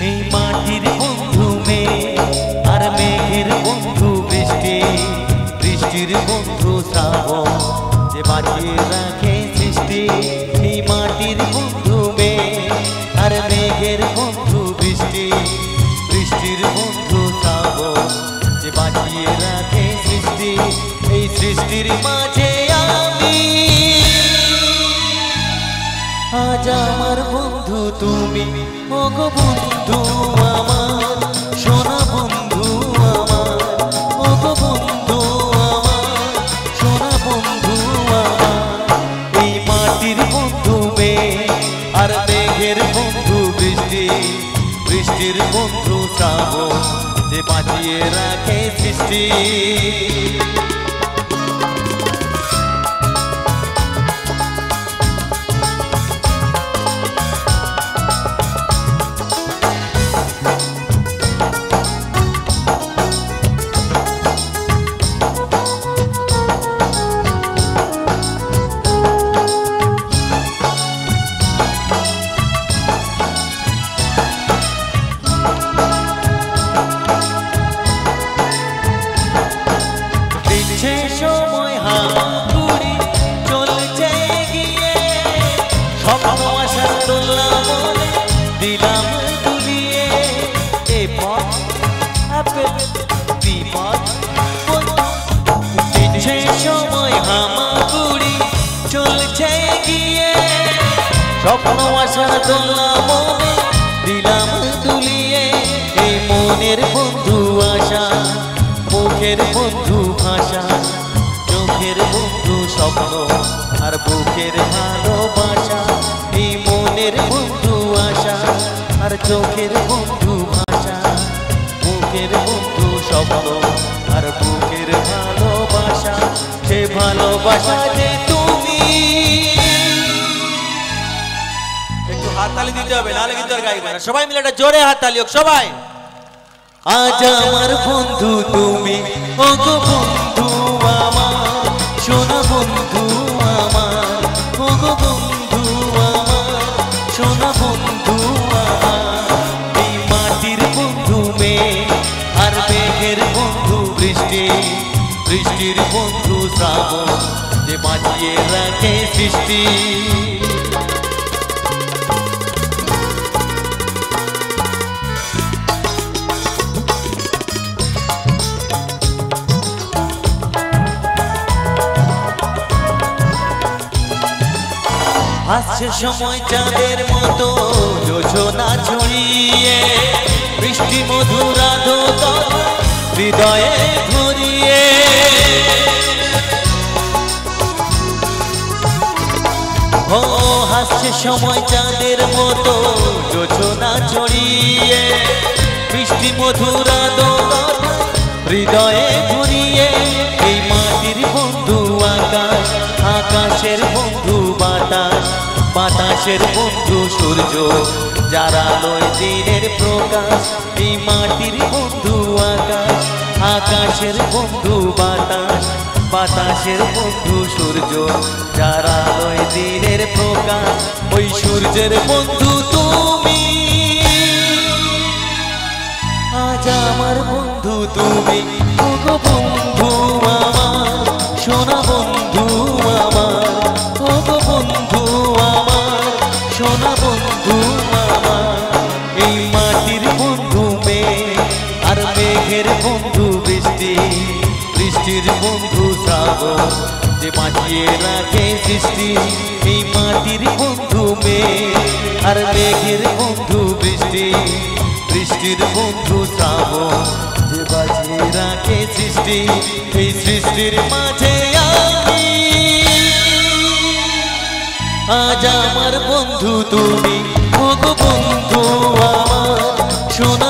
এই মাটির বন্ধু মেঘ আর মেঘের বন্ধু বৃষ্টি, বৃষ্টির বন্ধু শ্রাবণ যে বাঁচিয়ে রাখে সৃষ্টি। এই মাটির বন্ধু মেঘ আর মেঘের বন্ধু বৃষ্টি, বৃষ্টির বন্ধু শ্রাবণ যে বাঁচিয়ে রাখে সৃষ্টি। এই সৃষ্টির মাঝে আমি আজ আমার বন্ধু তুমি, ও গো বন্ধু আমার, সোনা বন্ধু আমার, ও গো বন্ধু আমার, সোনা বন্ধু আমার। এই মাটির বন্ধু মেঘ আর মেঘের বন্ধু বৃষ্টি, বৃষ্টির বন্ধু শ্রাবণ যে বাঁচিয়ে রাখে সৃষ্টি। সময় হাতুড়ি চলছে গিয়ে, স্বপ্ন আশার দোলা মনে দিলাম দুলিয়ে। এ পথ বিপদ দিচ্ছে সময় হামাগুড়ি চলছে গিয়ে, স্বপ্ন আশার দোলা মনে দিলাম দুলিয়ে। এই মনের বন্ধু আশা, মুখের বন্ধু ভাষা, চোখের বন্ধু স্বপ্ন আর বুকের ভালোবাসা। এই মনের বন্ধু আশা আর চোখের বন্ধু ভাষা, মুখের বন্ধু স্বপ্ন আর বুকের ভালোবাসা। সে ভালোবাসা যে তুমি। একটু হাততালি দিতে হবে, নাহলে কিন্তু আর গাইবে না। সবাই মিলে একটা জোরে হাততালি হোক সবাই। আজ আমার বন্ধু তুমি, ও গো বন্ধু আমার, সোনা বন্ধু আমার, ও গো বন্ধু আমার, সোনা বন্ধু আমার। এই মাটির বন্ধু মেঘ আর মেঘের বন্ধু বৃষ্টি, বৃষ্টির বন্ধু শ্রাবণ যে বাঁচিয়ে রাখে সৃষ্টি। আসছে সময় চাঁদের মতো যোজনা ছড়িয়ে, বৃষ্টি মধুর আদর হৃদয়ে ভরিয়ে। ও হাসছে সময় চাঁদের মতো যোজনা ছড়িয়ে, বৃষ্টি মধুর আদর হৃদয়ে ভরিয়ে। এই মাটির বন্ধু আকাশ, আকাশের বন্ধু বাতাস, বাতাসের বন্ধু সূর্য যারা লয় দিনের প্রকাশ। এই মাটির বন্ধু আকাশ, আকাশের বন্ধু বাতাস, বাতাসের বন্ধু সূর্য যারা লয় দিনের প্রকাশ। ওই সূর্যের বন্ধু তুমি, আজ আমার বন্ধু তুমি, ও গো বন্ধু আমার, সোনা বন্ধু আমার, ও গো বন্ধু আমার, সোনা বন্ধু আমার। এই মাটির বন্ধু মেঘ আর মেঘের বন্ধু বৃষ্টি, বৃষ্টির বন্ধু শ্রাবণ যে বাঁচিয়ে রাখে সৃষ্টি। এই মাটির বন্ধু মেঘ আর মেঘের বন্ধু বৃষ্টি, বৃষ্টির বন্ধু শ্রাবণ যে বাঁচিয়ে রাখে সৃষ্টি। এই সৃষ্টির মাঝে আমি আজ আমার বন্ধু তুমি, ও গো বন্ধু আমার, সোনা